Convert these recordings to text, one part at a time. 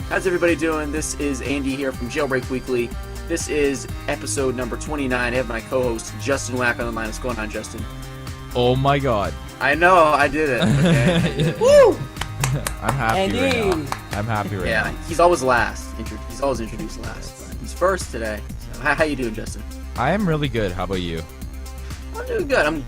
How's everybody doing? This is Andy here from Jailbreak Weekly. This is episode number 29. I have my co-host Justin Wack on the line. What's going on, Justin? Oh my god. I know, I did it. Okay. I did it. Woo! I'm happy Andy. right now. I'm happy right Yeah, now. he's always last. He's always introduced last. But he's first today. So, how you doing, Justin? I am really good. How about you? I'm doing good. I'm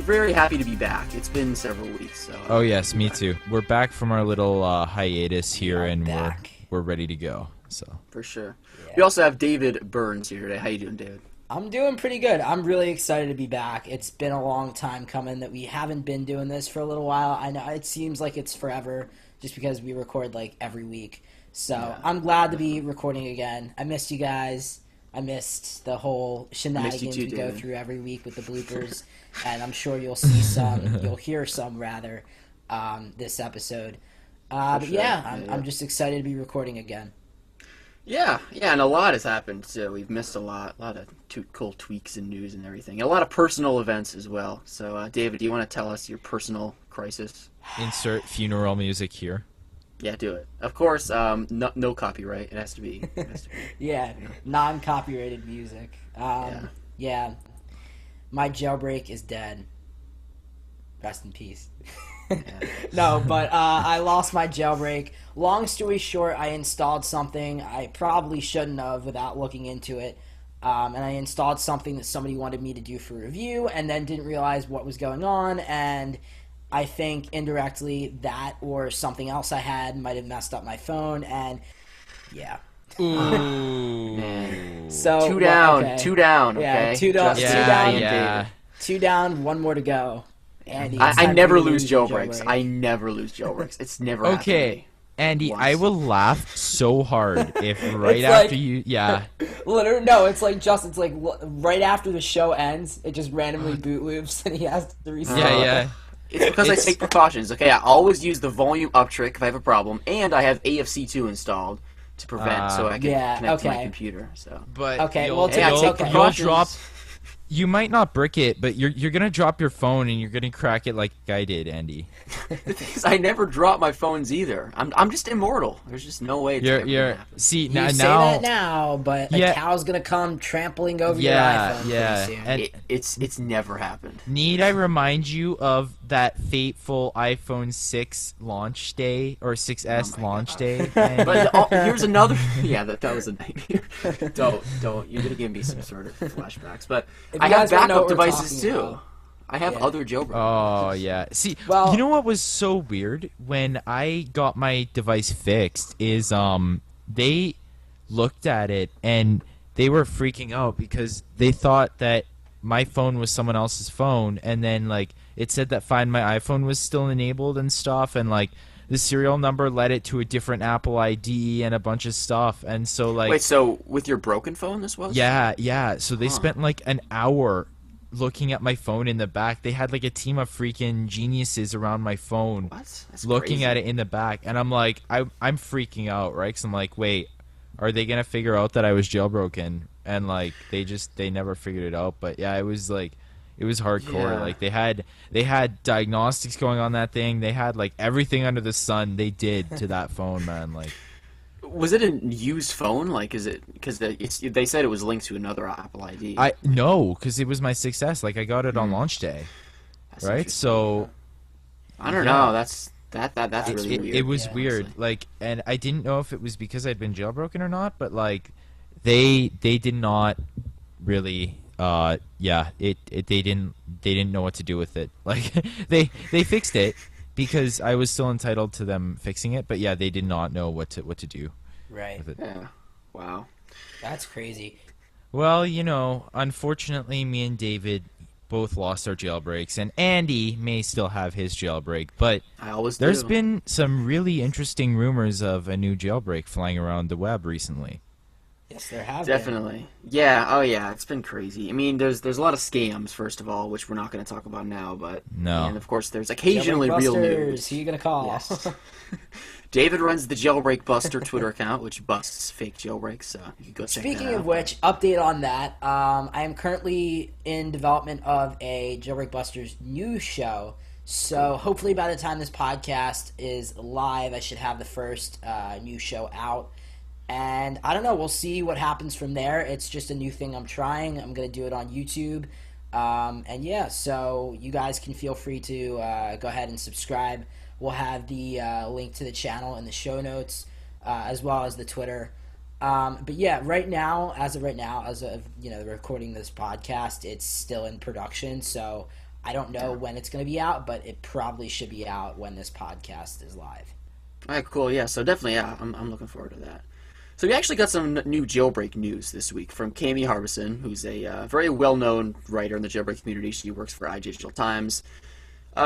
very happy to be back. It's been several weeks. So Oh yes, me too. We're back from our little hiatus here, and back. we're ready to go. So for sure. Yeah. We also have David Burns here today. How you doing, David? I'm doing pretty good. I'm really excited to be back. It's been a long time coming that we haven't been doing this for a little while. I know it seems like it's forever just because we record like every week. So Yeah. I'm glad to be recording again. I missed you guys. I missed the whole shenanigans too, we go David. through every week with the bloopers. And I'm sure you'll see some, you'll hear some rather, this episode. But sure. yeah, Yeah. I'm just excited to be recording again. Yeah, and a lot has happened. So we've missed a lot of cool tweaks and news and everything. A lot of personal events as well. So, David, do you want to tell us your personal crisis? insert funeral music here. Yeah, do it. Of course, no copyright. It has to be. Yeah, non-copyrighted music. Yeah, my jailbreak is dead. Rest in peace. No, but I lost my jailbreak. Long story short, I installed something I probably shouldn't have without looking into it. And I installed something that somebody wanted me to do for review and then didn't realize what was going on. And I think indirectly that or something else I had might have messed up my phone. And yeah. Ooh. Man. So Two down. okay. Two down. Yeah, Okay. two down. Justin Two and down. David. 2 down, 1 more to go. Andy, it's I time never for you to lose your jailbreaks. jailbreak. I never lose jailbreaks. It's never happened to Okay, me. Andy, Once. I will laugh so hard if right It's after like- you, yeah. Literally, no, it's like just, it's like right after the show ends, it just randomly boot loops and he has to restart. Yeah. It's because I It's- take precautions. Okay, I always use the volume up trick if I have a problem, and I have AFC2 installed to prevent, so I can Yeah, connect to my okay. computer. So But Okay, you'll, well, Hey, I you'll, take okay. you'll precautions. drop. You might not brick it, but you're gonna drop your phone and you're gonna crack it like I did, Andy. The thing is, I never drop my phones either. I'm just immortal. There's just no way it's ever gonna You're happen. see You now say that now, but Yeah. a cow's gonna come trampling over Yeah, your iPhone yeah. pretty soon. And- It's never happened. Need I remind you of that fateful iPhone 6 launch day or 6S my launch God. day? But here's another. Yeah, that was a nightmare. Don't. You're gonna give me some sort of flashbacks. But If I you have guys wanna know backup what we're devices talking too. about. I have Yeah. other jailbreak. Oh yeah. See, Well- you know what was so weird when I got my device fixed is they looked at it and they were freaking out because they thought that my phone was someone else's phone, and then like it said that Find My iPhone was still enabled and stuff, and like the serial number led it to a different Apple ID and a bunch of stuff, and so like Wait, so with your broken phone, this was? yeah. So they Huh. spent like an hour looking at my phone in the back. They had like a team of freaking geniuses around my phone What? That's looking crazy. at it in the back, and I'm like, I'm freaking out, right? Because I'm like, wait, are they gonna figure out that I was jailbroken? And like they never figured it out. But yeah, it was like it was hardcore. Yeah. Like they had diagnostics going on that thing. They had like everything under the sun they did to that phone, man. Like Was it a used phone? Like, is it because they said it was linked to another Apple ID? I no, because it was my success. Like I got it on launch day, That's right? interesting. So I don't yeah. know. That's really weird. it was yeah, weird. honestly. Like, and I didn't know if it was because I'd been jailbroken or not, but like they did not really they didn't know what to do with it. Like they fixed it because I was still entitled to them fixing it, but yeah, they did not know what to do Right. with it. Yeah. Wow. That's crazy. Well, you know, unfortunately me and David both lost our jailbreaks, and Andy may still have his jailbreak, but I always there's do. been some really interesting rumors of a new jailbreak flying around the web recently. Yes, there have Definitely. Yeah. Oh, yeah. It's been crazy. I mean, there's a lot of scams, first of all, which we're not going to talk about now. But No. and of course, there's been. occasionally Jailbreak real Busters, news. who you gonna call? Yes. David runs the Jailbreak Buster Twitter account, which busts fake jailbreaks. So you can go check Speaking that of out. which, update on that. I am currently in development of a Jailbreak Busters new show. So hopefully by the time this podcast is live, I should have the first new show out. And I don't know, we'll see what happens from there. It's just a new thing I'm trying. I'm going to do it on YouTube. And yeah, so you guys can feel free to go ahead and subscribe. We'll have the link to the channel in the show notes, as well as the Twitter. But yeah, as of recording this podcast, it's still in production. So I don't know when it's going to be out, but it probably should be out when this podcast is live. All right, cool. Yeah, so definitely, yeah, I'm looking forward to that. So we actually got some new Jailbreak news this week from Cami Harbison, who's a very well-known writer in the Jailbreak community. She works for iDigital Times.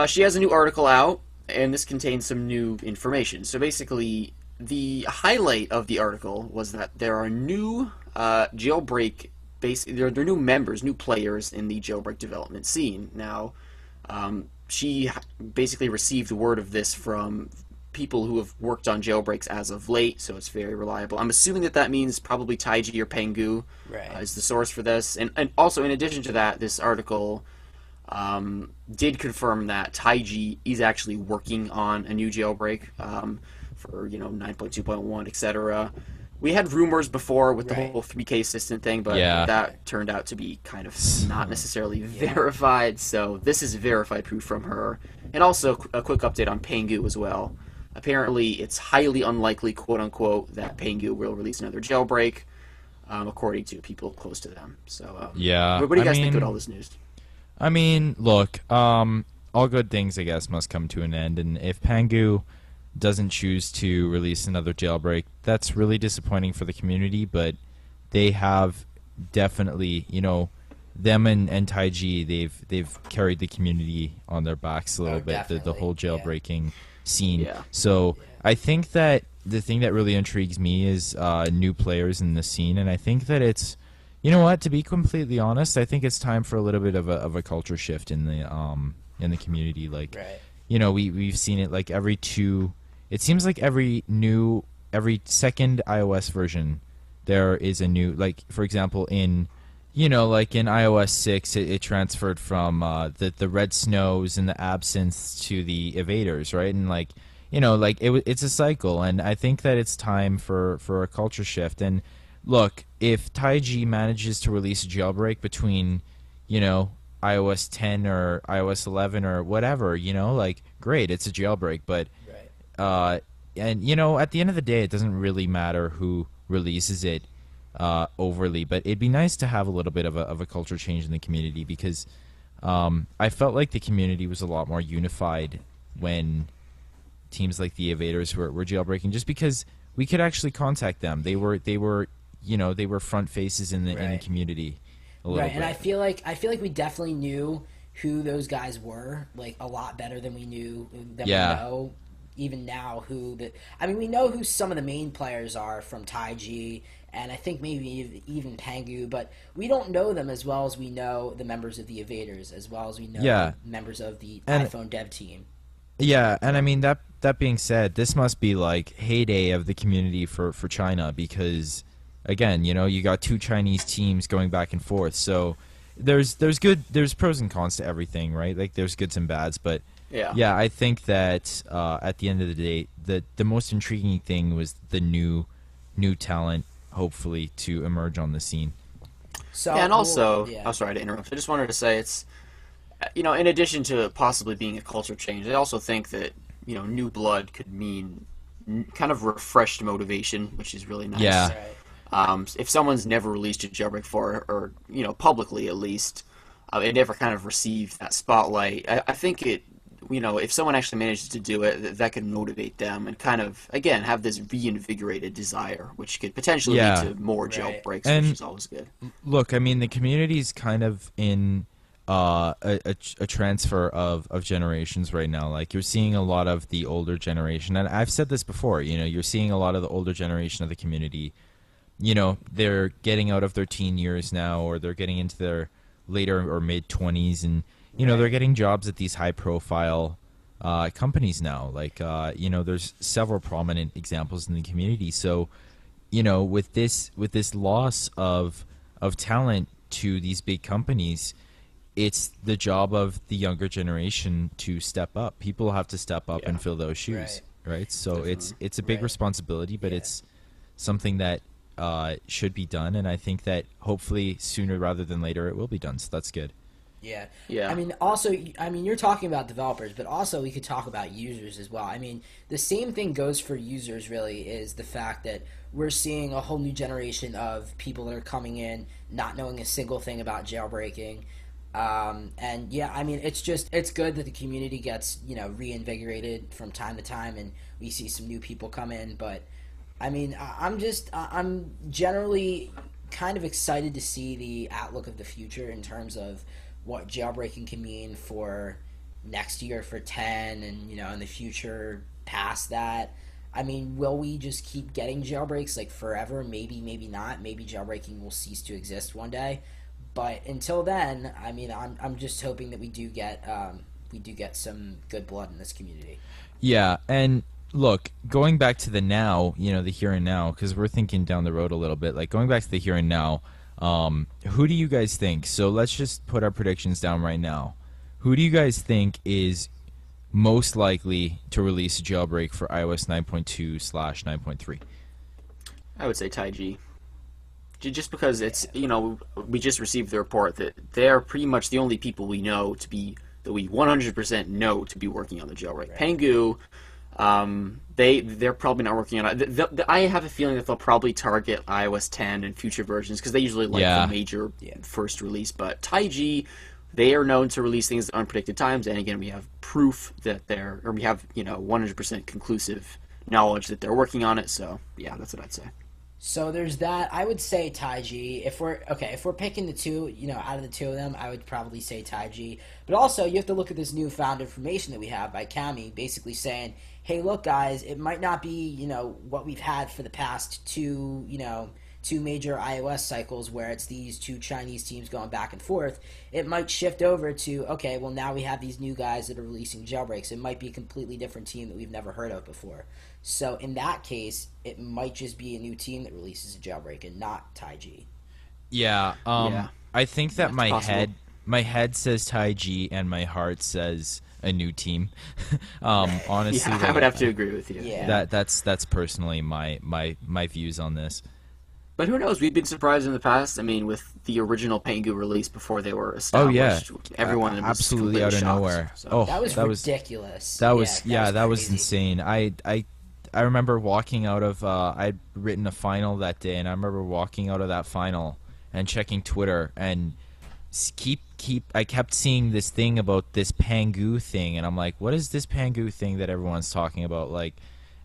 She has a new article out, and this contains some new information. So basically, the highlight of the article was that there are new Jailbreak, there are new members, new players in the Jailbreak development scene. Now, she basically received word of this from people who have worked on jailbreaks as of late, so it's very reliable. I'm assuming that means probably Taiji or Pengu is the source for this. And also, in addition to that, this article did confirm that Taiji is actually working on a new jailbreak for 9.2.1, etc. We had rumors before with the whole 3K assistant thing, but that turned out to be kind of not necessarily verified, so this is verified proof from her. And also a quick update on Pengu as well. Apparently, it's highly unlikely, quote-unquote, that Pengu will release another jailbreak, according to people close to them. So, what do you guys think of all this news? I mean, look, all good things, I guess, must come to an end. And if Pengu doesn't choose to release another jailbreak, that's really disappointing for the community. But they have definitely, them and Taiji, they've carried the community on their backs a little bit. The whole jailbreaking scene. Yeah. So I think that the thing that really intrigues me is new players in the scene, and I think that it's, to be completely honest, I think it's time for a little bit of a culture shift in the community. Like, we've seen it like it seems like every second iOS version there is a new, like, for example, in like in iOS 6, it transferred from the red snows and the absinthe to the evaders, right? And like, it's a cycle, and I think that it's time for a culture shift. And look, if Taiji manages to release a jailbreak between, iOS 10 or iOS 11 or whatever, like, great, it's a jailbreak. But, and at the end of the day, it doesn't really matter who releases it overly, but it'd be nice to have a little bit of a culture change in the community, because I felt like the community was a lot more unified when teams like the Evaders were jailbreaking, just because we could actually contact them. They were front faces in the community a little bit. And I feel like we definitely knew who those guys were, like, a lot better than we knew we know even now we know who some of the main players are from Taiji, and I think maybe even Pengu, but we don't know them as well as we know the members of the Evaders, as well as we know the members of the iPhone dev team. Yeah, and I mean, that being said, this must be like heyday of the community for China, because again, you got two Chinese teams going back and forth. So there's pros and cons to everything, right? Like, there's goods and bads, but yeah, I think that at the end of the day, the most intriguing thing was the new talent, hopefully, to emerge on the scene. So, and also, I'm sorry to interrupt. I just wanted to say it's, in addition to possibly being a culture change, I also think that new blood could mean kind of refreshed motivation, which is really nice. Yeah. If someone's never released a jailbreak before, or publicly at least, it never kind of received that spotlight. I think it. If someone actually manages to do it, that could motivate them and kind of, again, have this reinvigorated desire, which could potentially lead to more jailbreaks, which is always good. Look, I mean, the community's kind of in a transfer of generations right now. Like, you're seeing a lot of the older generation, and I've said this before, you're seeing a lot of the older generation of the community, they're getting out of their teen years now, or they're getting into their later or mid-20s, and they're getting jobs at these high-profile companies now. Like, there's several prominent examples in the community. So, with this loss of talent to these big companies, it's the job of the younger generation to step up. People have to step up and fill those shoes, right? So it's a big responsibility, but it's something that should be done, and I think that hopefully sooner rather than later it will be done. So that's good. Yeah. Yeah. I mean, also, you're talking about developers, but also we could talk about users as well. I mean, the same thing goes for users, really, is the fact that we're seeing a whole new generation of people that are coming in not knowing a single thing about jailbreaking. And yeah, I mean, it's good that the community gets, reinvigorated from time to time, and we see some new people come in. But I mean, I'm generally kind of excited to see the outlook of the future in terms of what jailbreaking can mean for next year for 10 and, in the future past that. I mean, will we just keep getting jailbreaks like forever? Maybe, maybe not. Maybe jailbreaking will cease to exist one day. But until then, I mean, I'm just hoping that we do get some good blood in this community. Yeah, and look, going back to the now, the here and now, because we're thinking down the road a little bit, like going back to the here and now, who do you guys think? So let's just put our predictions down right now. Who do you guys think is most likely to release a jailbreak for iOS 9.2/9.3? I would say TiG. Just because it's, we just received the report that they're pretty much the only people we 100% know to be working on the jailbreak. Right. Pangu, they're probably not working on it. I have a feeling that they'll probably target iOS 10 and future versions because they usually like the major first release. But TiG, they are known to release things at unpredicted times, and again, we have proof that we have 100% conclusive knowledge that they're working on it. So yeah, that's what I'd say. So there's that. I would say TiG. If we're picking the two, out of the two of them, I would probably say TiG. But also, you have to look at this newfound information that we have by Cami, basically saying, "Hey, look, guys, it might not be what we've had for the past two major iOS cycles where it's these two Chinese teams going back and forth. It might shift over to okay, well now we have these new guys that are releasing jailbreaks. It might be a completely different team that we've never heard of before." So in that case, it might just be a new team that releases a jailbreak and not TiG. Yeah, I think that possible. my head says TiG and my heart says a new team. Honestly, I would have to agree with you. Yeah. That's personally my views on this. But who knows? We've been surprised in the past. I mean, with the original Pangu release before they were established, everyone was absolutely out of shocked, nowhere. So. Oh, that was ridiculous. That was crazy. insane. I remember walking out of I'd written a final that day, and I remember walking out of that final and checking Twitter and I kept seeing this thing about this Pangu thing, and I'm like, what is this Pangu thing that everyone's talking about? Like,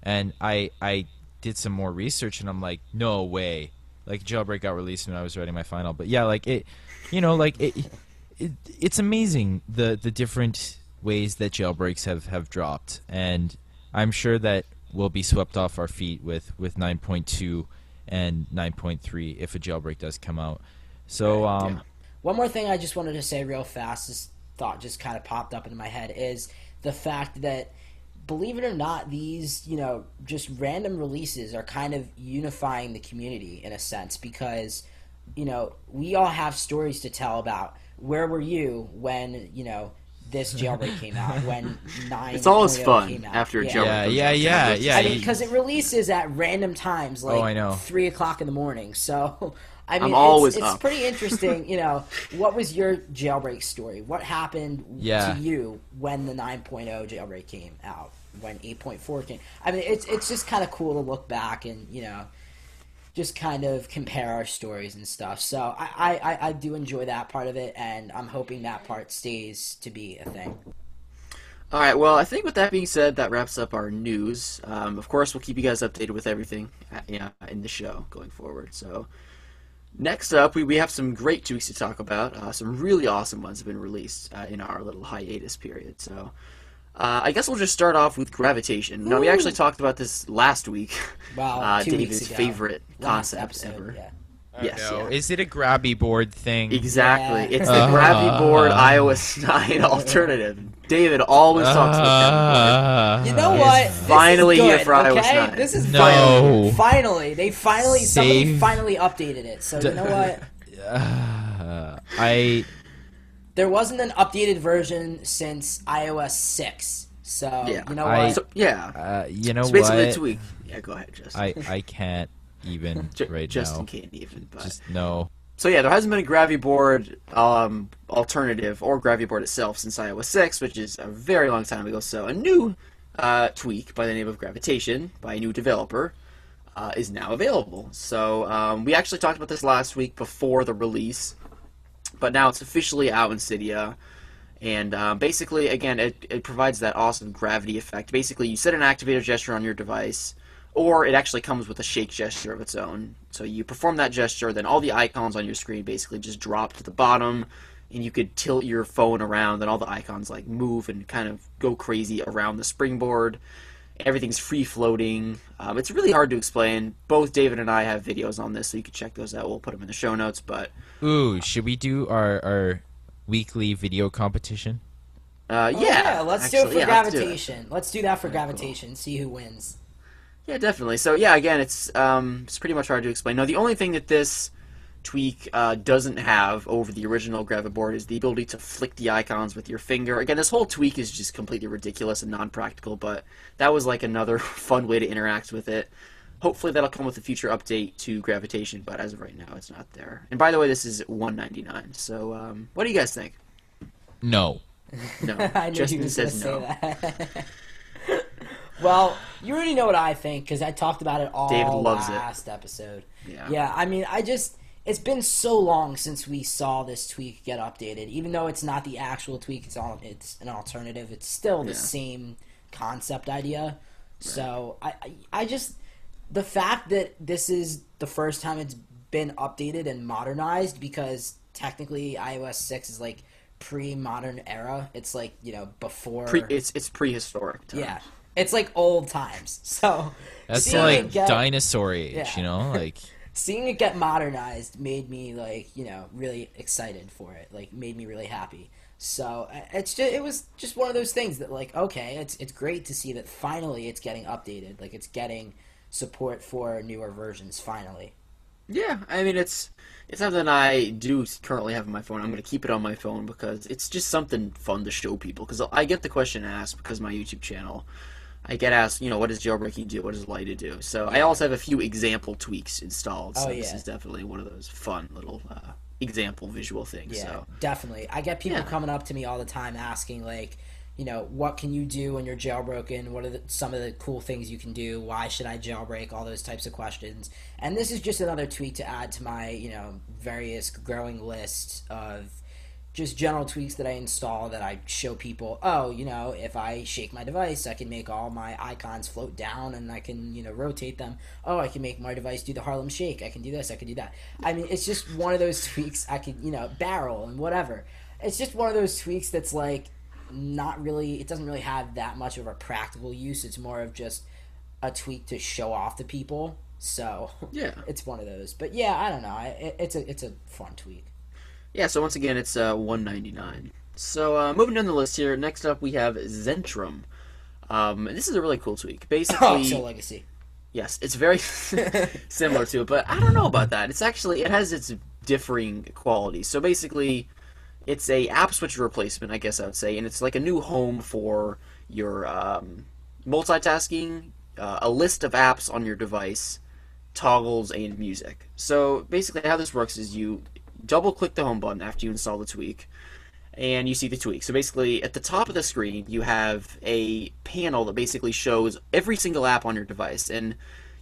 and I did some more research, and I'm like, no way. Like, Jailbreak got released when I was writing my final, but yeah, like it's amazing the different ways that jailbreaks have dropped, and I'm sure that we'll be swept off our feet with 9.2 and 9.3 if a jailbreak does come out. So one more thing I just wanted to say real fast, this thought just kind of popped up into my head, is the fact that, believe it or not, these, just random releases are kind of unifying the community in a sense because, we all have stories to tell about where were you when, this jailbreak came out, when 9.0 It's always fun came out. after a jailbreak. Yeah. I mean, because it releases at random times, like I know. 3 o'clock in the morning. So, I mean, I'm always it's up. pretty interesting. What was your jailbreak story? What happened to you when the 9.0 jailbreak came out? When 8.4 came? I mean, it's just kind of cool to look back and just kind of compare our stories and stuff. So I do enjoy that part of it, and I'm hoping that part stays to be a thing. All right, well, I think with that being said, that wraps up our news. Of course, we'll keep you guys updated with everything in the show going forward. So next up, we have some great tweaks to talk about. Some really awesome ones have been released in our little hiatus period. So I guess we'll just start off with gravitation. Now, we actually talked about this last week. Wow, 2 David's weeks ago. favorite Last concept episode, ever. yeah. Yes. No. Is it a grabby board thing? Exactly. Yeah. It's the Grabby Board iOS 9 alternative. David always talks about You know what? This finally is here good, for iOS okay? 9. This is No. finally. Somebody Save- finally updated it. So you know what? There wasn't an updated version since iOS 6. So, Yeah. you know what? You know So basically, what? it's a week. Yeah, go ahead, Justin. I can't even right Justin now. can't even. But Just no. so yeah, there hasn't been a Gravity Board alternative or Gravity Board itself since iOS 6, which is a very long time ago. So a new tweak by the name of Gravitation by a new developer is now available. So we actually talked about this last week before the release, but now it's officially out in Cydia. And basically, again, it provides that awesome gravity effect. Basically, you set an activator gesture on your device, or it actually comes with a shake gesture of its own. So you perform that gesture, then all the icons on your screen basically just drop to the bottom, and you could tilt your phone around, and all the icons like move and kind of go crazy around the springboard. Everything's free floating. It's really hard to explain. Both David and I have videos on this, so you can check those out. We'll put them in the show notes. But Ooh, should we do our weekly video competition? Yeah, let's do it for let's do it. Gravitation. Let's do that for Cool. Gravitation. See who wins. Yeah, definitely. So yeah, again, it's pretty much hard to explain. Now, the only thing that this tweak doesn't have over the original Graviboard is the ability to flick the icons with your finger. Again, this whole tweak is just completely ridiculous and non-practical, but that was like another fun way to interact with it. Hopefully that'll come with a future update to Gravitation, but as of right now, it's not there. And by the way, this is $1.99. So what do you guys think? No. No, I knew Justin he was going to says say no. that. Well, you already know what I think because I talked about it all David loves it. last episode. Yeah. Yeah, I mean, it's been so long since we saw this tweak get updated. Even though it's not the actual tweak, it's an alternative. It's still the same concept idea. Right. So I just the fact that this is the first time it's been updated and modernized, because technically iOS 6 is like pre-modern era. It's like, before It's prehistoric time. Yeah. It's like old times. So That's seeing like it get- dinosaur age, Yeah. like seeing it get modernized made me really excited for it. Like, made me really happy. So it was just one of those things that, like, okay, it's great to see that finally it's getting updated. Like, it's getting support for newer versions finally. Yeah, I mean, it's something I do currently have on my phone. I'm going to keep it on my phone because it's just something fun to show people. Because I get the question asked because of my YouTube channel. I get asked, what does jailbreaking do? What does Lida do? So I also have a few example tweaks installed. So this is definitely one of those fun little example visual things. Yeah, So definitely. I get people coming up to me all the time asking, like, what can you do when you're jailbroken? What are some of the cool things you can do? Why should I jailbreak? All those types of questions. And this is just another tweak to add to my, various growing list of just general tweaks that I install that I show people. Oh, if I shake my device, I can make all my icons float down and I can, rotate them. Oh, I can make my device do the Harlem Shake. I can do this. I can do that. I mean, it's just one of those tweaks. I could, barrel and whatever. It's just one of those tweaks that's like, not really, it doesn't really have that much of a practical use. It's more of just a tweak to show off to people. So yeah, it's one of those. But yeah, I don't know. It's a fun tweak. Yeah, so once again, it's $1.99. So moving down the list here, next up we have Zentrum. And this is a really cool tweak. Basically, so Legacy. Yes, it's very similar to it, but I don't know about that. It has its differing qualities. So basically, it's a app switcher replacement, I guess I would say, and it's like a new home for your multitasking, a list of apps on your device, toggles, and music. So basically how this works is you double-click the home button after you install the tweak, and you see the tweak. So basically, at the top of the screen, you have a panel that basically shows every single app on your device, and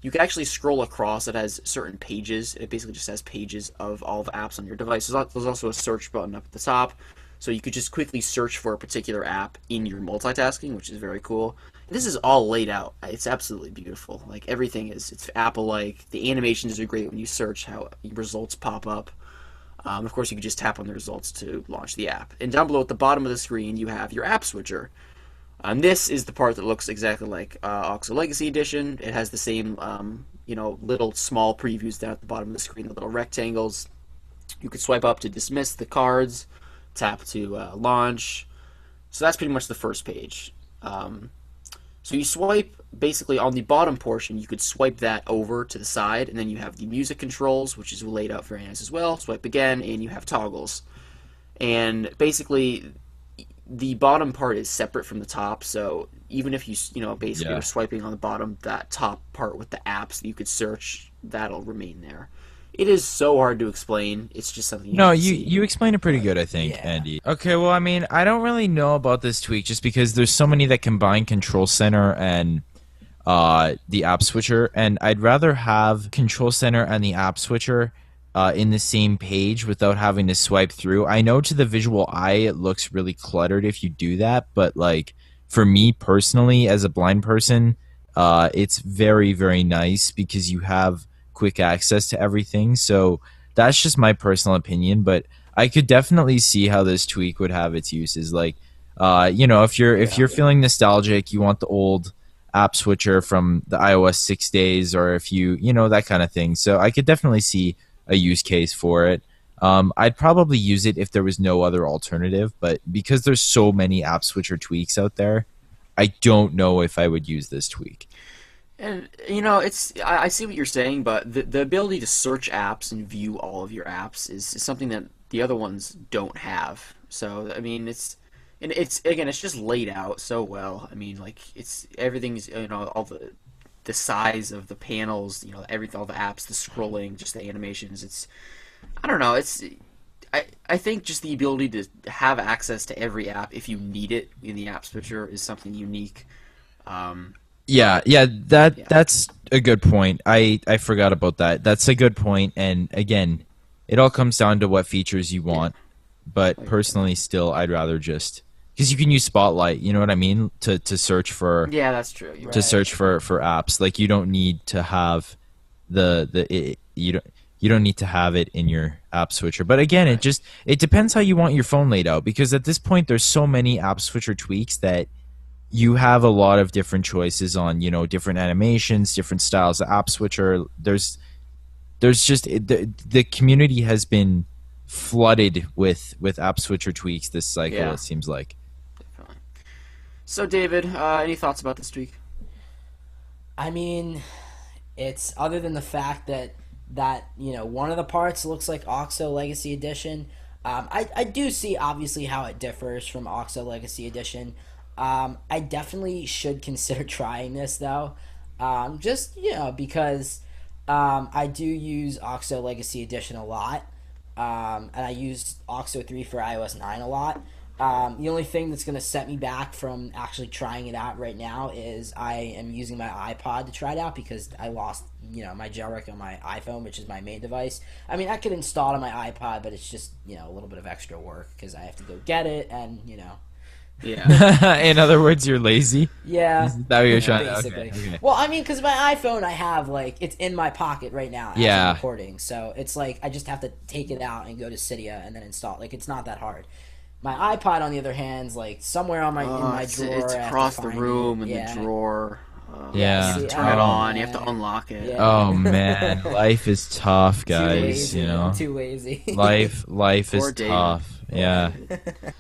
you can actually scroll across. It has certain pages. It basically just has pages of all the apps on your device. There's also a search button up at the top, so you could just quickly search for a particular app in your multitasking, which is very cool. And this is all laid out. It's absolutely beautiful. Like, everything it's Apple-like. The animations are great when you search, how results pop up. Of course, you can just tap on the results to launch the app. And down below at the bottom of the screen, you have your app switcher. And this is the part that looks exactly like Oxo Legacy Edition. It has the same, little small previews down at the bottom of the screen, the little rectangles. You could swipe up to dismiss the cards, tap to launch. So that's pretty much the first page. So you swipe, basically on the bottom portion, you could swipe that over to the side, and then you have the music controls, which is laid out very nice as well. Swipe again, and you have toggles. And basically, the bottom part is separate from the top, so even if basically are swiping on the bottom, that top part with the apps that you could search, that'll remain there. It is so hard to explain. It's just something you explained it pretty good, I think, Andy. Okay, well, I mean, I don't really know about this tweak just because there's so many that combine Control Center and the app switcher, and I'd rather have Control Center and the app switcher in the same page without having to swipe through. I know to the visual eye it looks really cluttered if you do that, but like for me personally as a blind person, it's very, very nice because you have quick access to everything. So that's just my personal opinion, but I could definitely see how this tweak would have its uses. Like if you're feeling nostalgic, you want the old app switcher from the iOS 6 days, or if you that kind of thing. So I could definitely see a use case for it. I'd probably use it if there was no other alternative, but because there's so many app switcher tweaks out there, I don't know if I would use this tweak. And I see what you're saying, but the ability to search apps and view all of your apps is something that the other ones don't have. So I mean, it's just laid out so well. I mean, like everything's all the size of the panels, all the apps, the scrolling, just the animations. I don't know. I think just the ability to have access to every app if you need it in the app switcher is something unique. That's a good point. I forgot about that. That's a good point. And again, it all comes down to what features you want. But personally, still, I'd rather just because you can use Spotlight. You know what I mean? To search for that's true. Search for apps. Like you don't need to have you don't need to have it in your app switcher. But again, it depends how you want your phone laid out, because at this point there's so many app switcher tweaks that you have a lot of different choices on, different animations, different styles of app switcher. There's just the community has been flooded with app switcher tweaks this cycle, it seems like. Definitely. So David, any thoughts about this tweak? I mean, it's other than the fact that one of the parts looks like OXO Legacy Edition. I do see obviously how it differs from OXO Legacy Edition. I definitely should consider trying this though, because I do use OXO Legacy Edition a lot, and I use OXO 3 for iOS 9 a lot. The only thing that's going to set me back from actually trying it out right now is I am using my iPod to try it out because I lost, my jailbreak on my iPhone, which is my main device. I mean, I could install it on my iPod, but it's just, a little bit of extra work because I have to go get it and, Yeah. In other words, you're lazy? Yeah. Is that what you're trying to basically. Okay. Well, I mean, because my iPhone, I have, it's in my pocket right now as I'm recording. So it's like I just have to take it out and go to Cydia and then install it. It's not that hard. My iPod, on the other hand, is somewhere in my drawer. It's across the room in the drawer. You have to turn it on. You have to unlock it. Yeah. Oh man, life is tough, guys. I'm too lazy. Life is tough. Yeah.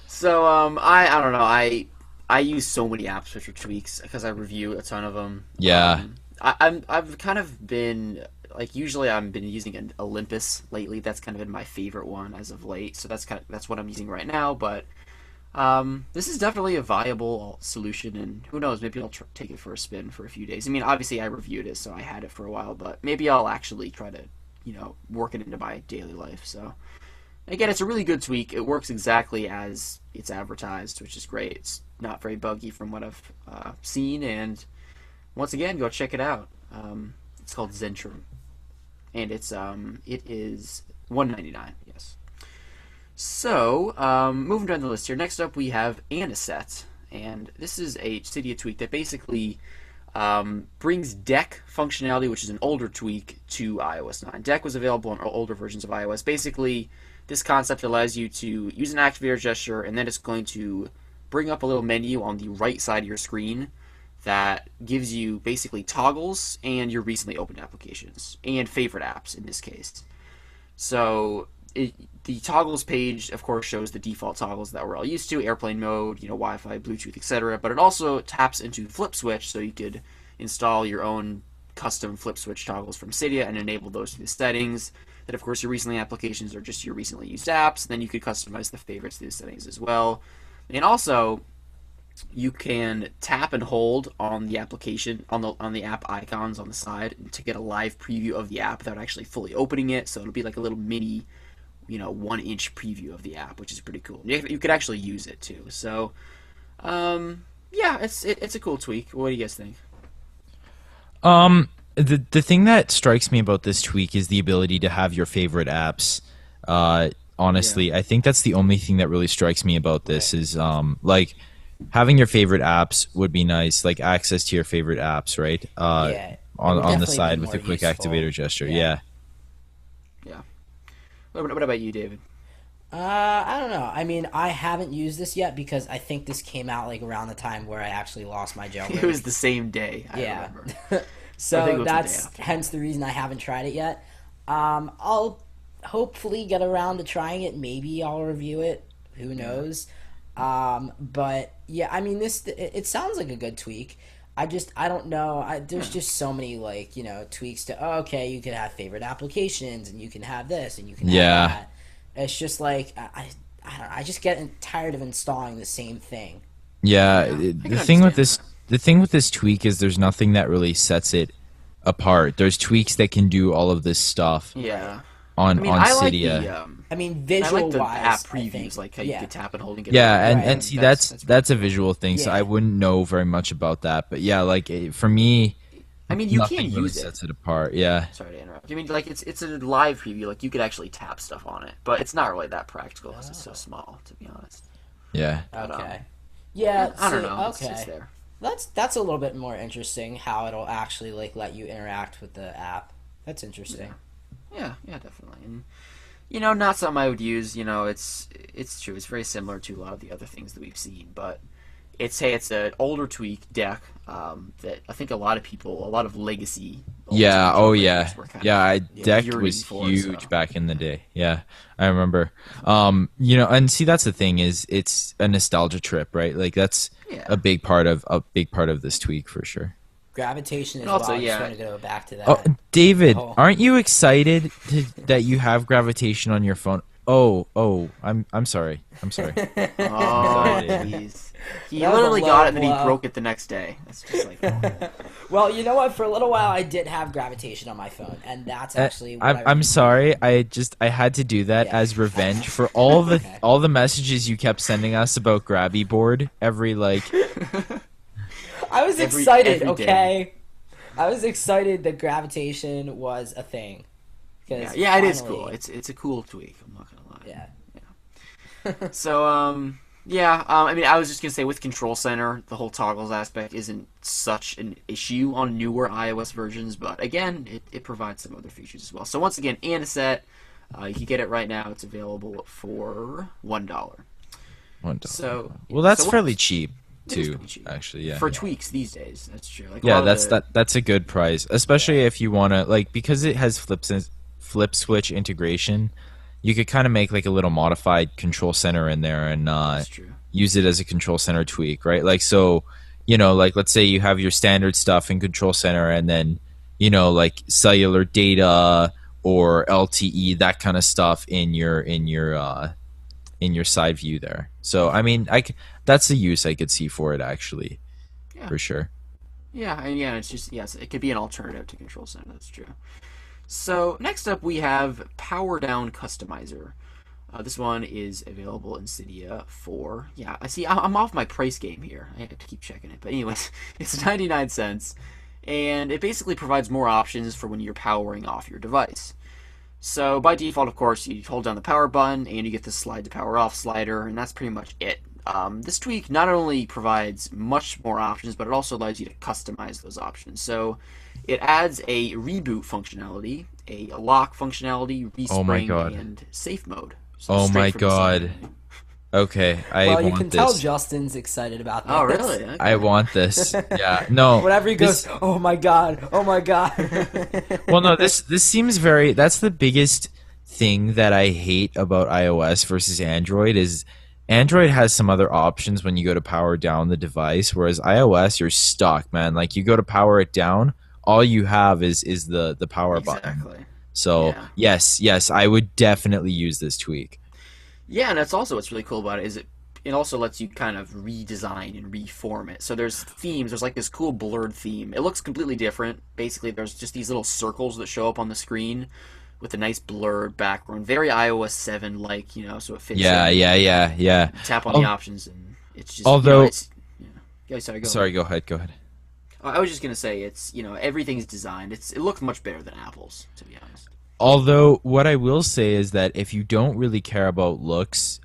So I don't know. I use so many app switcher tweaks because I review a ton of them. Yeah. I've kind of been usually I've been using an Olympus lately. That's kind of been my favorite one as of late. So that's what I'm using right now. But this is definitely a viable solution, and who knows, maybe I'll take it for a spin for a few days. I mean, obviously I reviewed it, so I had it for a while, but maybe I'll actually try to work it into my daily life. So again, it's a really good tweak. It works exactly as it's advertised, which is great. It's not very buggy from what I've seen, and once again, go check it out. It's called Zentrum, and it is $1.99. Yes. So moving down the list here. Next up, we have Anisette, and this is a Cydia tweak that basically brings deck functionality, which is an older tweak, to iOS 9. Deck was available on older versions of iOS. Basically, this concept allows you to use an activator gesture, and then it's going to bring up a little menu on the right side of your screen that gives you basically toggles and your recently opened applications and favorite apps in this case. So the toggles page, of course, shows the default toggles that we're all used to: airplane mode, Wi-Fi, Bluetooth, etc. But it also taps into flip switch, so you could install your own custom flip switch toggles from Cydia and enable those through the settings. Then, of course, your recently applications are just your recently used apps. Then you could customize the favorites through the settings as well. And also, you can tap and hold on the application, on the app icons on the side to get a live preview of the app without actually fully opening it. So it'll be like a little mini, 1-inch preview of the app, which is pretty cool. You could actually use it too. So, yeah, it's a cool tweak. What do you guys think? The thing that strikes me about this tweak is the ability to have your favorite apps. Honestly, I think that's the only thing that really strikes me about this is like having your favorite apps would be nice, like access to your favorite apps, right? On the side with the quick activator gesture. Yeah. What about you, David? I don't know. I mean, I haven't used this yet because I think this came out like around the time where I actually lost my jailbreak. It was the same day. I remember. So that's hence the reason I haven't tried it yet. I'll hopefully get around to trying it. Maybe I'll review it. Who knows? But yeah, I mean, it sounds like a good tweak. I don't know. There's just so many tweaks to. Oh, okay, you can have favorite applications, and you can have this, and you can have that. It's just like I don't know. I just get tired of installing the same thing. Yeah, the thing with this tweak is there's nothing that really sets it apart. There's tweaks that can do all of this stuff. Yeah. On Cydia. Visual the wise, app previews, like how you could tap and hold and get. And see that's a visual thing, so I wouldn't know very much about that. But yeah, like for me, you nothing can't really use sets it apart. Yeah. Sorry to interrupt. It's a live preview. Like you could actually tap stuff on it, but it's not really that practical because it's so small, to be honest. Yeah. Okay. Yeah. I don't know. Okay. It's there. That's a little bit more interesting. How it'll actually let you interact with the app. That's interesting. Yeah, definitely. And not something I would use. It's true. It's very similar to a lot of the other things that we've seen, but it's an older tweak deck that I think a lot of legacy. Yeah. Oh yeah. Deck was huge back in the day. Yeah, I remember. And see, that's the thing is it's a nostalgia trip, right? Like that's a big part of this tweak for sure. Gravitation as also, well. I just want to go back to that. Oh, David, aren't you excited that you have gravitation on your phone? Oh, I'm sorry. Oh, jeez. He literally got it and then he broke it the next day. That's just like. Oh. Well, you know what? For a little while, I did have gravitation on my phone, and that's actually. I'm sorry. I had to do that as revenge for all the messages you kept sending us about Grabby Board every I was excited, okay? I was excited that gravitation was a thing. Yeah, it is cool. It's a cool tweak. I'm not gonna lie. Yeah. So, I was just gonna say with Control Center, the whole toggles aspect isn't such an issue on newer iOS versions, but again, it provides some other features as well. So once again, Anisette, you can get it right now. It's available for $1. $1. So, that's fairly cheap. Too, actually, yeah. For tweaks these days, that's true. That's a good price, especially if you want to because it has flip switch integration. You could kind of make a little modified control center in there and use it as a control center tweak, right? Let's say you have your standard stuff in control center, and then cellular data or LTE, that kind of stuff in your side view there. So that's the use I could see for it actually, for sure. Yeah, and it's just it could be an alternative to Control Center. That's true. So next up we have PowerDown Customizer. This one is available in Cydia for I'm off my price game here. I have to keep checking it, but anyways, it's 99 cents, and it basically provides more options for when you're powering off your device. So by default, of course, you hold down the power button and you get the slide to power off slider, and that's pretty much it. This tweak not only provides much more options, but it also allows you to customize those options. So it adds a reboot functionality, a lock functionality, respring, and safe mode. So oh my god. Okay, I want this. Well, you can tell Justin's excited about this. Oh, really? Okay. I want this. Yeah, no. Whenever he goes, oh my god. Well, no, this seems very. That's the biggest thing that I hate about iOS versus Android is Android has some other options when you go to power down the device, whereas iOS you're stuck, man. You go to power it down, all you have is the power button. Exactly. So Yeah. yes, I would definitely use this tweak. Yeah, and that's also what's really cool about it is it also lets you kind of redesign and reform it. So there's themes. There's like this cool blurred theme. It looks completely different. Basically, there's just these little circles that show up on the screen with a nice blurred background, very iOS 7 like, so it fits Yeah, in. yeah. You tap on the Al- options and it's just Although, it's yeah. Yeah, sorry, go sorry, ahead. go ahead, go ahead. I was just gonna say it's everything's designed. It looks much better than Apple's, to be honest. Although, what I will say is that if you don't really care about looks,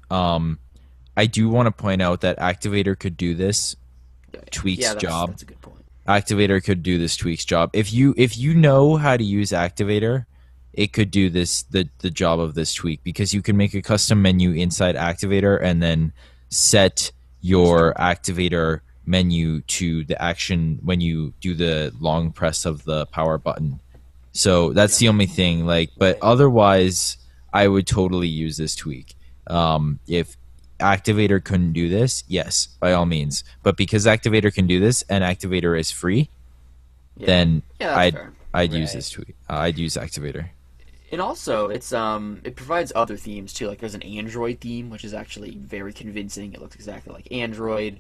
I do want to point out that Activator could do this Yeah, tweaks job. that's a good point. Activator could do this tweaks job. If you know how to use Activator, it could do the job of this tweak because you can make a custom menu inside Activator and then set your Activator menu to the action when you do the long press of the power button. So that's Yeah. the only thing. But otherwise, I would totally use this tweak. If Activator couldn't do this, yes, by all means. But because Activator can do this and Activator is free, Yeah. then Yeah, that's I'd fair. I'd use Right. this tweak. I'd use Activator. And also, it provides other themes too. Like there's an Android theme, which is actually very convincing. It looks exactly like Android.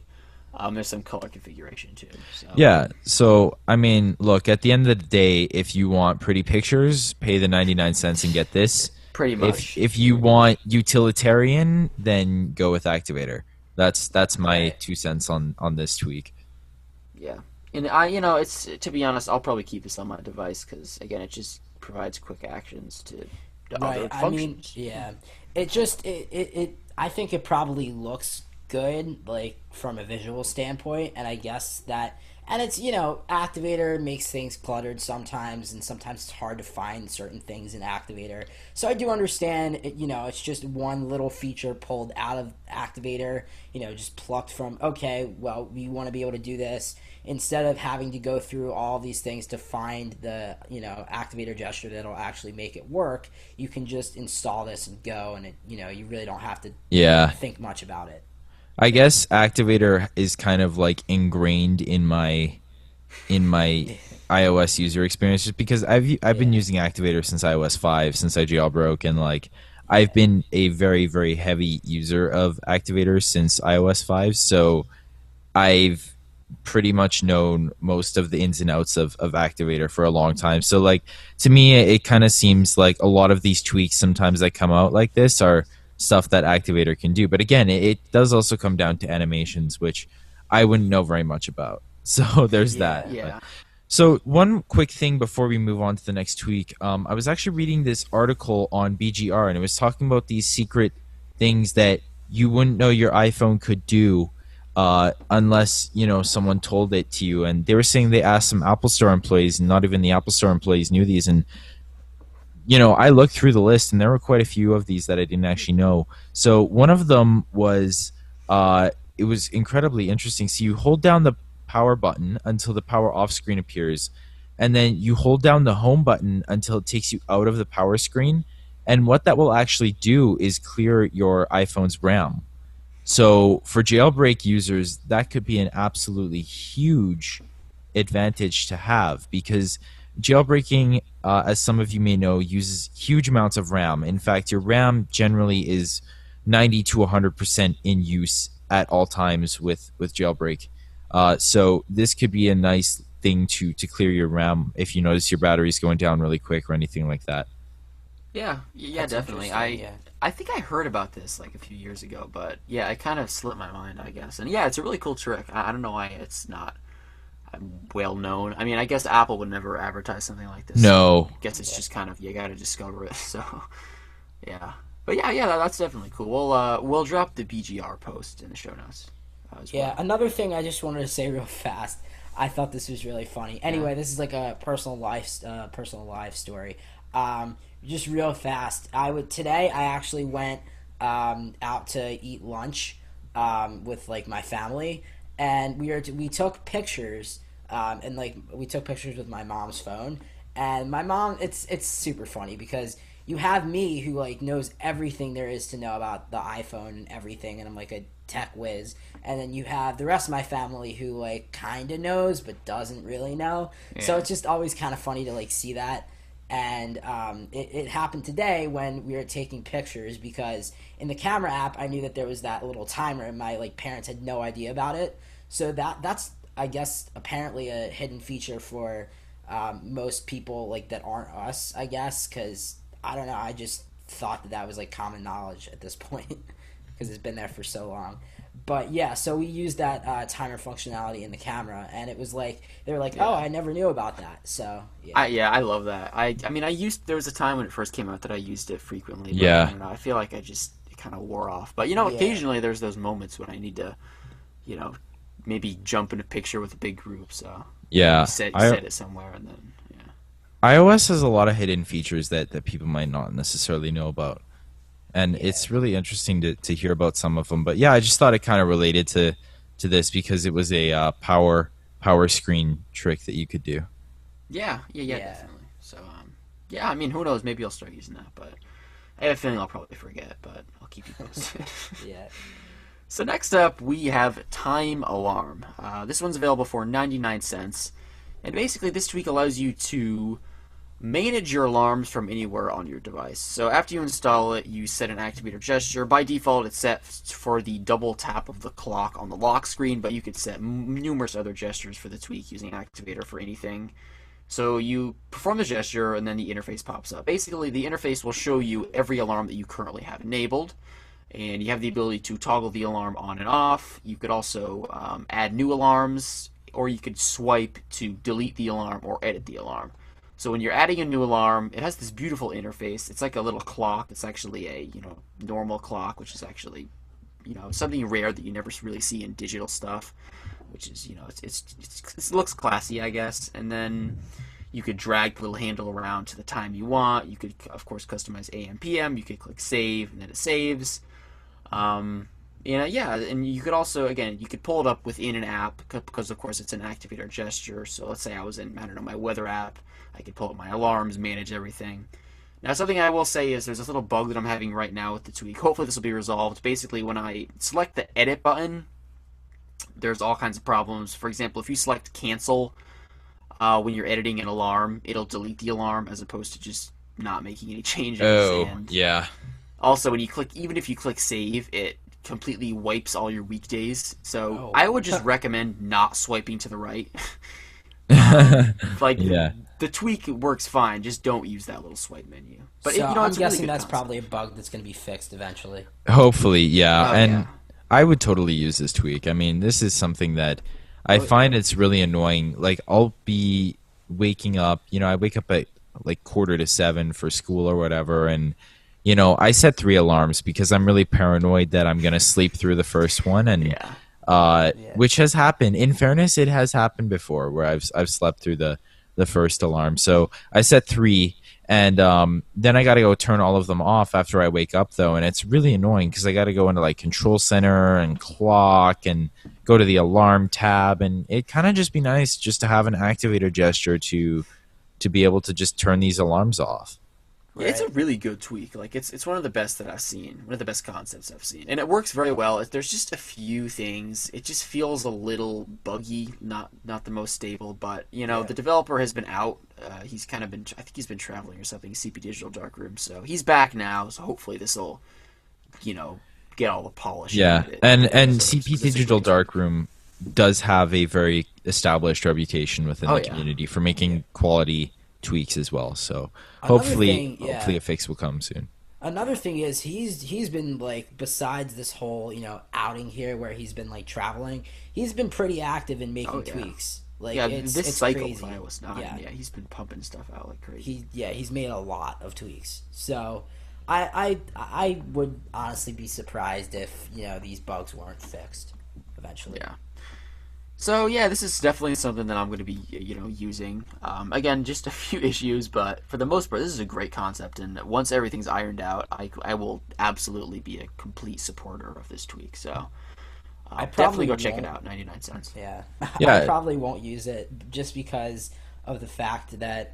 There's some color configuration too. So Yeah. So I mean, look. At the end of the day, if you want pretty pictures, pay the 99 cents and get this. pretty much. If you want utilitarian, then go with Activator. That's my Right. 2 cents on this tweak. Yeah, and it's to be honest, I'll probably keep this on my device because again, it just provides quick actions to other Right. I mean, functions. yeah. It just it I think it probably looks good, like from a visual standpoint, and I guess that and it's Activator makes things cluttered sometimes, and sometimes it's hard to find certain things in Activator. So I do understand it's just one little feature pulled out of Activator, just plucked from, okay, well, we want to be able to do this instead of having to go through all these things to find the Activator gesture that'll actually make it work. You can just install this and go, and you really don't have to Yeah. think much about it. I guess Activator is kind of like ingrained in my iOS user experience just because I've been using Activator since iOS 5 since I jailbroke and I've been a very very heavy user of Activator since iOS 5, so I've pretty much known most of the ins and outs of Activator for a long time. So to me it kind of seems like a lot of these tweaks sometimes that come out like this are stuff that Activator can do. But again, it does also come down to animations, which I wouldn't know very much about. So there's that. Yeah. So one quick thing before we move on to the next tweak, I was actually reading this article on BGR, and it was talking about these secret things that you wouldn't know your iPhone could do unless someone told it to you. And they were saying they asked some Apple Store employees, and not even the Apple Store employees knew these. And I looked through the list, and there were quite a few of these that I didn't actually know. So one of them was, it was incredibly interesting. So you hold down the power button until the power off screen appears, and then you hold down the home button until it takes you out of the power screen. And what that will actually do is clear your iPhone's RAM. So for jailbreak users, that could be an absolutely huge advantage to have because jailbreaking, as some of you may know, uses huge amounts of RAM. In fact, your RAM generally is 90 to 100% in use at all times with jailbreak. So this could be a nice thing to clear your RAM if you notice your battery's going down really quick or anything like that. Yeah, That's definitely. interesting, yeah. I think I heard about this like a few years ago, but yeah, it kind of slipped my mind, I guess. And yeah, it's a really cool trick. I don't know why it's not well known. I mean, I guess Apple would never advertise something like this. No. I guess it's just kind of you got to discover it. So yeah, but yeah, that's definitely cool. We'll drop the BGR post in the show notes as well. Yeah, another thing I just wanted to say real fast. I thought this was really funny. Anyway, this is like a personal life story. Just real fast. Today. I actually went out to eat lunch with like my family, and we took pictures. And like we took pictures with my mom's phone. And my mom, it's super funny because you have me who like knows everything there is to know about the iPhone and everything, and I'm like a tech whiz, and then you have the rest of my family who like kind of knows but doesn't really know. So it's just always kind of funny to like see that. And it happened today when we were taking pictures, because in the camera app I knew that there was that little timer, and my like parents had no idea about it. So that's, I guess, apparently a hidden feature for most people like that aren't us, I guess, because I don't know, I just thought that was like common knowledge at this point because it's been there for so long. But yeah, so we used that timer functionality in the camera, and it was like they were like, "Oh, I never knew about that." So yeah, I love that. I mean, there was a time when it first came out that I used it frequently. But Yeah. I don't know, I feel like it kind of wore off. But occasionally there's those moments when I need to, maybe jump in a picture with a big group. So Yeah. set it somewhere, and then iOS has a lot of hidden features that people might not necessarily know about. And it's really interesting to hear about some of them. But yeah, I just thought it kind of related to this because it was a power screen trick that you could do. Yeah, definitely. So yeah, I mean, who knows? Maybe I'll start using that, but I have a feeling I'll probably forget. But I'll keep you posted. yeah. So next up, we have TimeAlarm. This one's available for 99 cents, and basically this tweak allows you to manage your alarms from anywhere on your device. So after you install it, you set an activator gesture. By default, it's set for the double tap of the clock on the lock screen, but you could set numerous other gestures for the tweak using activator for anything. So you perform the gesture, and then the interface pops up. Basically, the interface will show you every alarm that you currently have enabled, and you have the ability to toggle the alarm on and off. You could also add new alarms, or you could swipe to delete the alarm or edit the alarm. So when you're adding a new alarm, it has this beautiful interface. It's like a little clock. It's actually a normal clock, which is actually something rare that you never really see in digital stuff. Which is it looks classy, I guess. And then you could drag the little handle around to the time you want. You could of course customize AM PM. You could click save, and then it saves. And you could also, again, you could pull it up within an app because, of course, it's an activator gesture. So let's say I was in, my weather app. I could pull up my alarms, manage everything. Now, something I will say is there's this little bug that I'm having right now with the tweak. Hopefully this will be resolved. Basically, when I select the edit button, there's all kinds of problems. For example, if you select cancel when you're editing an alarm, it'll delete the alarm as opposed to just not making any changes. Oh, and yeah. also, even if you click save, it completely wipes all your weekdays. So I would just recommend not swiping to the right. The tweak works fine. Just don't use that little swipe menu. But So I'm it's a guessing really good that's concept. probably a bug that's going to be fixed eventually. Hopefully, yeah. Oh, and yeah. I would totally use this tweak. I mean, this is something that I find it's really annoying. Like, I'll be waking up, I wake up at like 6:45 for school or whatever, and I set 3 alarms because I'm really paranoid that I'm going to sleep through the first one, and which has happened. In fairness, it has happened before where I've slept through the first alarm. So I set 3, and then I got to go turn all of them off after I wake up, though, and it's really annoying because I got to go into like control center and clock and go to the alarm tab, and it kind of just be nice just to have an activator gesture to be able to just turn these alarms off. Yeah, it's a really good tweak. Like it's one of the best that I've seen. One of the best concepts I've seen, and it works very well. There's just a few things. It just feels a little buggy, not the most stable. But the developer has been out. He's kind of been. I think he's been traveling or something. CP Digital Darkroom. So he's back now. So hopefully this will, get all the polish. Yeah, out of it. and So CP this is a Digital great tweak. Darkroom does have a very established reputation within Oh, the yeah. community for making quality tweaks as well. So Another hopefully thing, a fix will come soon. Another thing is he's been like, besides this whole outing here where he's been like traveling, he's been pretty active in making tweaks. Like this cycle crazy. of iOS 9, he's been pumping stuff out like crazy. He's made a lot of tweaks. So I would honestly be surprised if these bugs weren't fixed eventually. Yeah. So yeah, this is definitely something that I'm going to be using. Again, just a few issues, but for the most part, this is a great concept. And once everything's ironed out, I will absolutely be a complete supporter of this tweak. So I definitely probably go check it won't. out. 99 cents. Yeah. Yeah. I probably won't use it just because of the fact that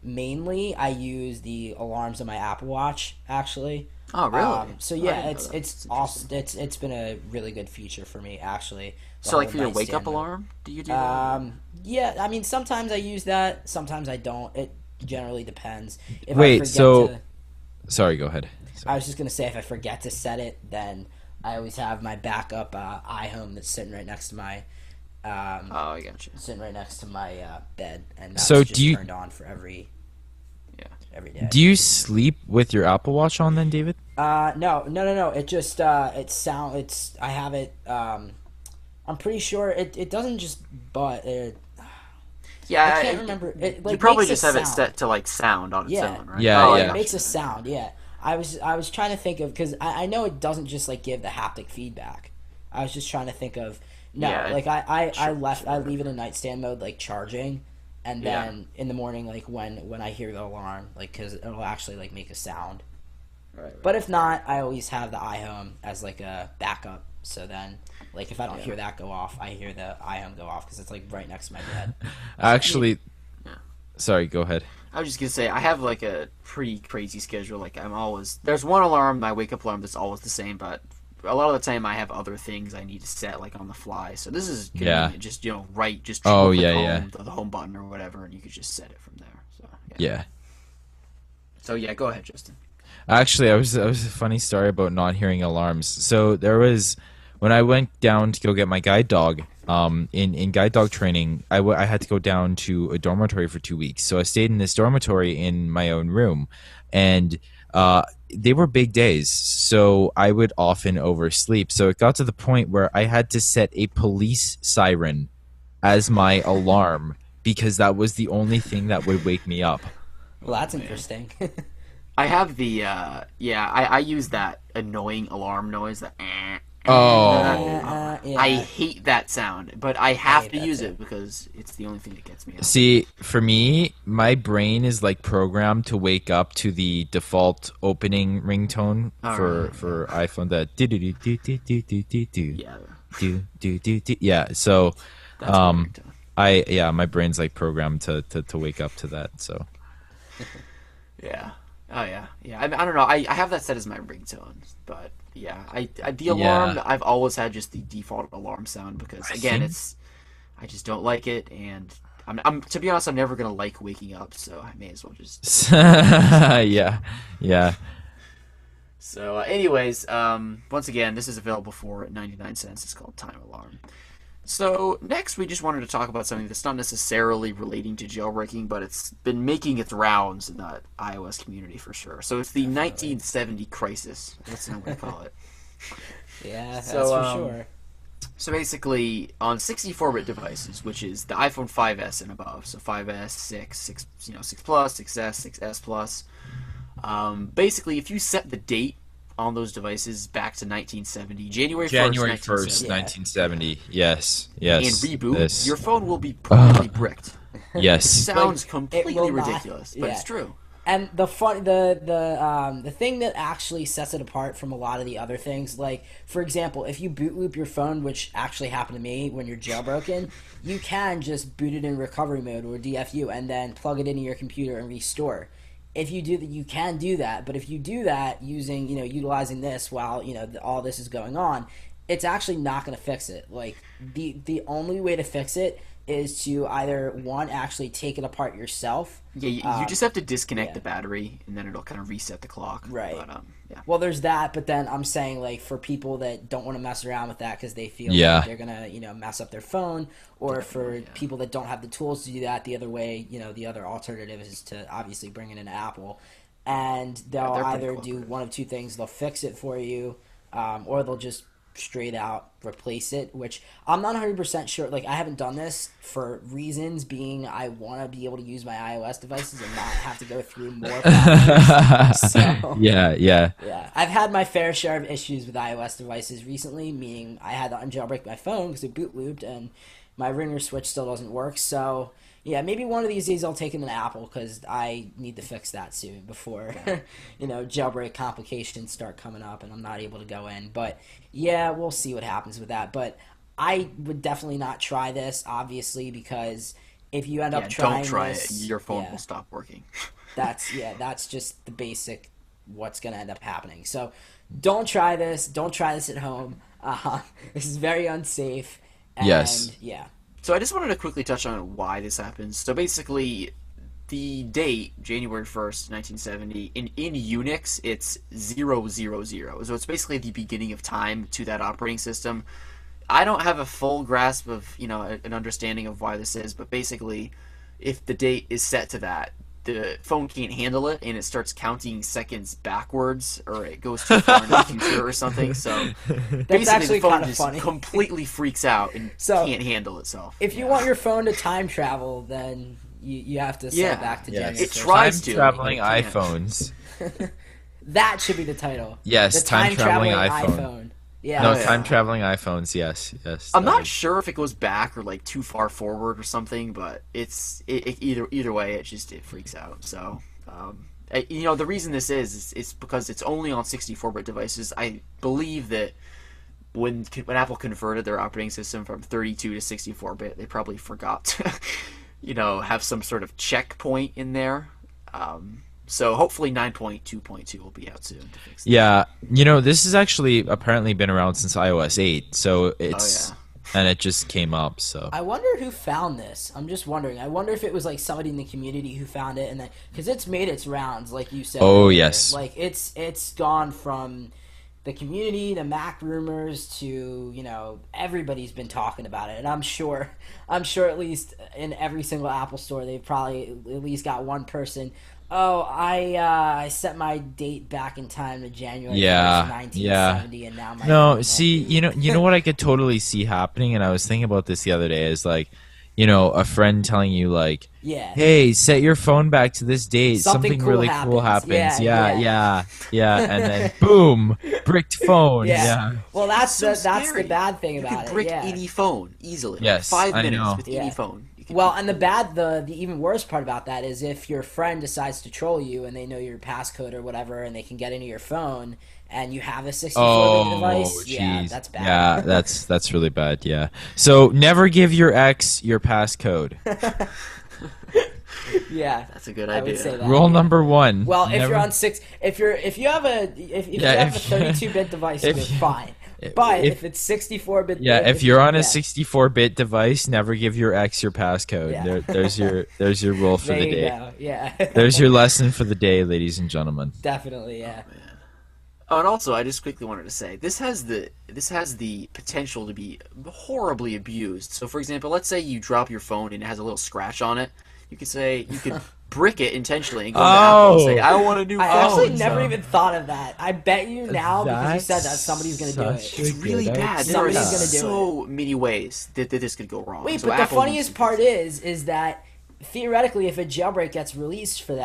mainly I use the alarms on my Apple Watch actually. Oh, really? So Oh, I yeah, didn't know it's that. it's That's awesome. interesting. It's been a really good feature for me actually. The So, like, whole for your wake-up nightstand mode. alarm, do you do that? Or? Yeah, I mean sometimes I use that, sometimes I don't. It generally depends. If I Wait, forget so to, sorry, go ahead. I Sorry. was just gonna say if I forget to set it, then I always have my backup iHome that's sitting right next to my Oh, I gotcha. bed, and that's So just turned on for Yeah. every day. do you sleep with your Apple Watch on then, David? No. It just I have it. I'm pretty sure it doesn't just but Yeah, I can't remember. It you like probably makes a just have it sound. set to, like, sound on its Yeah. own, right? Yeah, Oh, I yeah. It gotcha. makes a sound. Yeah. I was trying to think of because I know it doesn't just like give the haptic feedback. I was just trying to think of no Yeah, like I sure. leave it in nightstand mode like charging, and Yeah. then in the morning like when I hear the alarm like because it'll actually like make a sound. Right. But if not, I always have the iHome as like a backup. So then, like if I don't hear that go off, I hear the iHome go off because it's like right next to my bed. Actually, Yeah. sorry, go ahead. I was just gonna say I have like a pretty crazy schedule. Like there's one alarm, my wake up alarm that's always the same, but a lot of the time I have other things I need to set like on the fly. So this is convenient. Yeah. Just right, just Oh, click yeah, home, yeah. the home button or whatever, and you could just set it from there. So yeah. Yeah. So yeah, go ahead, Justin. Actually, I was a funny story about not hearing alarms. So there was when I went down to go get my guide dog. In guide dog training, I had to go down to a dormitory for 2 weeks. So I stayed in this dormitory in my own room, and they were big days. So I would often oversleep. So it got to the point where I had to set a police siren as my alarm because that was the only thing that would wake me up. Well, that's man. interesting. I have the I use that annoying alarm noise that Oh. Yeah. I hate that sound, but I have hate to that use too. it because it's the only thing that gets me up. See, for me, my brain is like programmed to wake up to the default opening ringtone for iPhone. That do do do do do do do do do Yeah, do. Yeah. So, that's my ringtone. my brain's like programmed to wake up to that. So. Yeah. Oh yeah. I don't know. I have that set as my ringtone, but yeah, the alarm Yeah. I've always had just the default alarm sound because I again think- I just don't like it, and I'm to be honest I'm never gonna like waking up, so I may as well just. Yeah. So anyways, once again this is available for 99 cents. It's called TimeAlarm. So next, we just wanted to talk about something that's not necessarily relating to jailbreaking, but it's been making its rounds in the iOS community for sure. So it's the 1970 crisis. That's what I'm going to call it. Yeah, that's So, for sure. So basically, on 64-bit devices, which is the iPhone 5S and above, so 5S, 6 Plus, 6S, 6S Plus. Basically, if you set the date on those devices back to 1970, January 1st, 1970. Yes. and reboot, This. your phone will be permanently bricked. Yes. Sounds Like, completely it will not- ridiculous, but yeah. it's true. And the thing that actually sets it apart from a lot of the other things, like for example, if you boot loop your phone, which actually happened to me when you're jailbroken, you can just boot it in recovery mode or DFU and then plug it into your computer and restore. If you do that, you can do that. But if you do that using, utilizing this while all this is going on, it's actually not going to fix it. Like the only way to fix it is to either one actually take it apart yourself. Yeah, you just have to disconnect yeah. the battery, and then it'll kind of reset the clock. Right. But, yeah. Well, there's that, but then I'm saying like for people that don't want to mess around with that because they feel Yeah. like they're gonna mess up their phone, or for people that don't have the tools to do that, the other way, the other alternative is to obviously bring it into Apple, and they'll they're pretty either do cooperative. one of two things: they'll fix it for you, or they'll just straight out replace it, which I'm not 100% sure. Like I haven't done this for reasons being I want to be able to use my iOS devices and not have to go through more factors. So, Yeah. yeah, I've had my fair share of issues with iOS devices recently, meaning I had to unjailbreak my phone because it boot looped and my ringer switch still doesn't work. So yeah, maybe one of these days I'll take it to Apple because I need to fix that soon before jailbreak complications start coming up and I'm not able to go in. But yeah, we'll see what happens with that. But I would definitely not try this, obviously, because if you end up trying don't try this, it. Your phone will stop working. That's just the basic what's going to end up happening. So don't try this. Don't try this at home. This is very unsafe. And, Yes. Yeah. So I just wanted to quickly touch on why this happens. So basically, the date, January 1st, 1970, in Unix, it's 000. So it's basically the beginning of time to that operating system. I don't have a full grasp of, an understanding of why this is, but basically, if the date is set to that, the phone can't handle it, and it starts counting seconds backwards, or it goes too far into the future or something. So That's actually the phone kind of just funny. completely freaks out and can't handle itself. If you want your phone to time travel, then you have to set it back to January 1st. It tries to. Time-traveling iPhones. That should be the title. Yes, the time-traveling iPhone. Yeah. No, time-traveling iPhones, yes. I'm not sure if it goes back or like too far forward or something, but either way, it freaks out. So, the reason this is because it's only on 64-bit devices. I believe that when Apple converted their operating system from 32 to 64-bit, they probably forgot to, have some sort of checkpoint in there. So hopefully 9.2.2 will be out soon to fix that. Yeah, this has actually apparently been around since iOS 8, so it's and it just came up. So I wonder who found this. I'm just wondering. I wonder if it was like somebody in the community who found it, and then because it's made its rounds, like you said. Oh, earlier. yes. Like it's gone from the community, the Mac rumors to everybody's been talking about it, and I'm sure at least in every single Apple store they've probably at least got one person. Oh, I set my date back in time to January 1st, 1970, and now my no. See, you know what I could totally see happening, and I was thinking about this the other day. Is like, a friend telling you like, hey, set your phone back to this date. Something cool really happens. cool happens. Yeah. And then boom, bricked phone. Yeah. Well, that's so the bad thing about it. You can brick it. any phone easily. Yes, 5 I minutes know. with any phone. Well, and the even worse part about that is if your friend decides to troll you and they know your passcode or whatever, and they can get into your phone and you have a 64-bit device, geez. that's bad. Yeah, that's really bad. Yeah. So never give your ex your passcode. Yeah, that's a good I idea. would say that. Rule number 1. Well, if you're on if you have a 32-bit device, you're fine. But if it's 64-bit, if you're on a 64-bit device, never give your ex your passcode. Yeah. There's your rule for the day. Go. Yeah. There's your lesson for the day, ladies and gentlemen. Definitely, yeah. Oh, and also, I just quickly wanted to say this has the potential to be horribly abused. So, for example, let's say you drop your phone and it has a little scratch on it. You could brick it intentionally and go to Apple and say, "I want a new phone." I actually never even thought of that. I bet you now because you said that somebody's going to do it. It's really bad. There are so many ways that this could go wrong. Wait, so but the Apple funniest part is that theoretically, if a jailbreak gets released for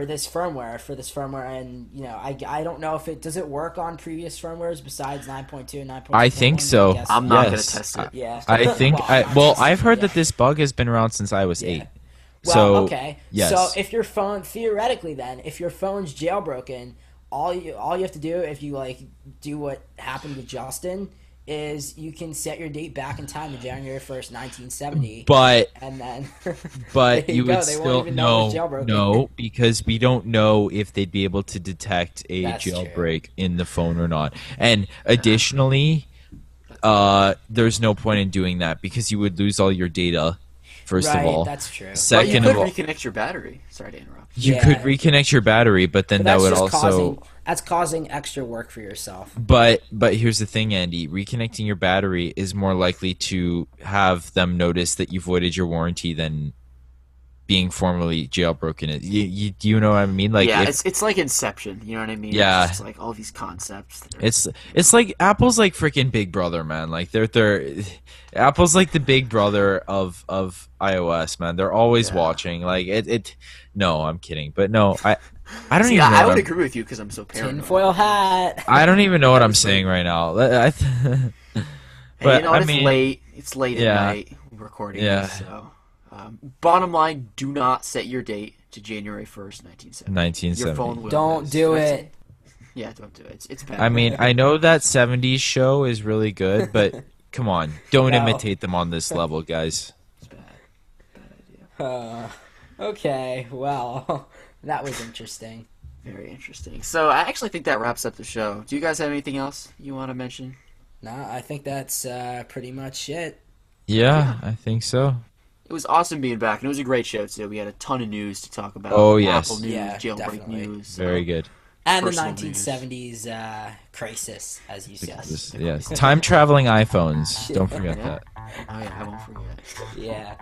this firmware, and I don't know if does it work on previous firmwares besides 9.2 and 9.2. I think so. I'm not going to test it. Yeah. I think I've heard that this bug has been around since iOS 8. Well, so, okay. Yes. So if your phone, theoretically, then if your phone's jailbroken, all you have to do if you do what happened with Justin is you can set your date back in time to January 1st, 1970. And then but you would still no, because we don't know if they'd be able to detect a jailbreak in the phone or not. And additionally, there's no point in doing that because you would lose all your data. First of all, that's true. Second of all, you could reconnect your battery. Sorry to interrupt. You could reconnect your battery, but then that would also that's causing extra work for yourself. But here's the thing, Andy. Reconnecting your battery is more likely to have them notice that you voided your warranty than being formally jailbroken. You know what I mean? Like it's like Inception. You know what I mean? Yeah. It's just like all these concepts. It's like Apple's like freaking Big Brother, man. Like they're Apple's like the Big Brother of iOS, man. They're always watching. Like No, I'm kidding, but no, I don't even. I would agree with you because I'm so paranoid. Tinfoil hat. I don't even know what I'm saying right now. But it's late. It's late at night recording this. So, bottom line: do not set your date to January 1st, 1970. 1970. Your phone will don't do it. Yeah, don't do it. It's bad. I mean, I know that 70s show is really good, but come on, don't imitate them on this level, guys. It's bad. Bad idea. Okay, well, that was interesting. Very interesting. So I actually think that wraps up the show. Do you guys have anything else you want to mention? No, I think that's pretty much it. Yeah, I think so. It was awesome being back, and it was a great show too. We had a ton of news to talk about. Oh, yes. Apple news, Yeah, Jailbreak definitely. news. Very good. And the Personal 1970s crisis, as you said. Yes. Time traveling iPhones. Don't forget Yeah. that. Oh yeah, I won't forget. Yeah.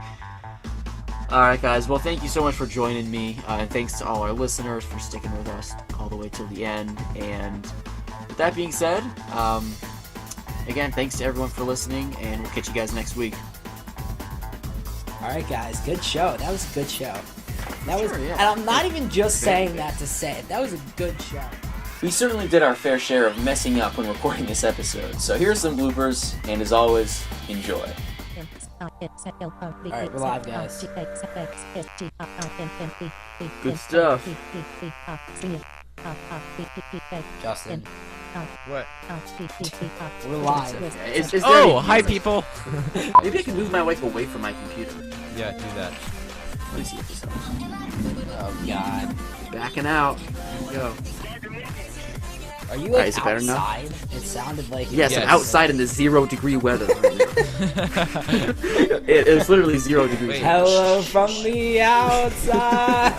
All right, guys. Well, thank you so much for joining me, and thanks to all our listeners for sticking with us all the way till the end. And with that being said, again, thanks to everyone for listening, and we'll catch you guys next week. All right, guys. Good show. That was a good show. That was, Sure, yeah. and I'm not even just saying that to say it. That was a good show. We certainly did our fair share of messing up when recording this episode. So here's some bloopers, and as always, enjoy. Alright, we're live, guys. Good stuff. Justin, What? we're live. Is there Oh, any hi, music? people. Maybe I can move my mic away from my computer. Yeah, do that. Let me see if this helps. Oh, God. Backing out. Here we go. Are you, Alright, like, is it better now? outside? It sounded like... Yes, Yes. I'm outside in the 0-degree weather right now. It's literally 0 degrees. Wait. Hello from the outside.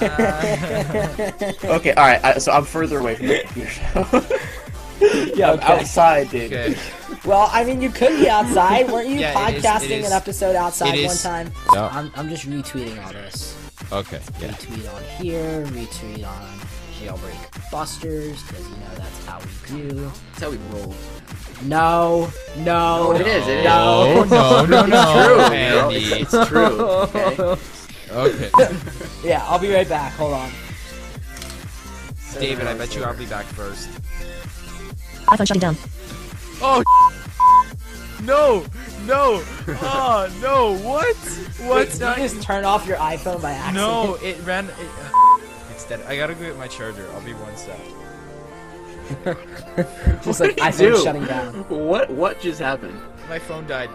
Okay, alright, so I'm further away from the computer. Yeah, I'm Okay. outside, dude. Okay. Well, I mean, you could be outside. Weren't you Yeah, it podcasting is. an episode outside It one is. time? Yeah. I'm just retweeting all this. Okay. Yeah. Retweet on here, retweet on Jailbreak Busters, because, you know, that's how we do. That's how we roll. No. Oh, it is, it is. No, no, True, Andy. it's true. Okay. Okay. Yeah, I'll be right back. Hold on. David, I bet you I'll be back first. iPhone shutting down. Oh, no, no, oh, no, what? Wait, did you just turn off your iPhone by accident? No, it ran, it's dead. I gotta go get my charger. I'll be one sec. Just like What did you iPhone do? shutting down. What just happened? My phone died.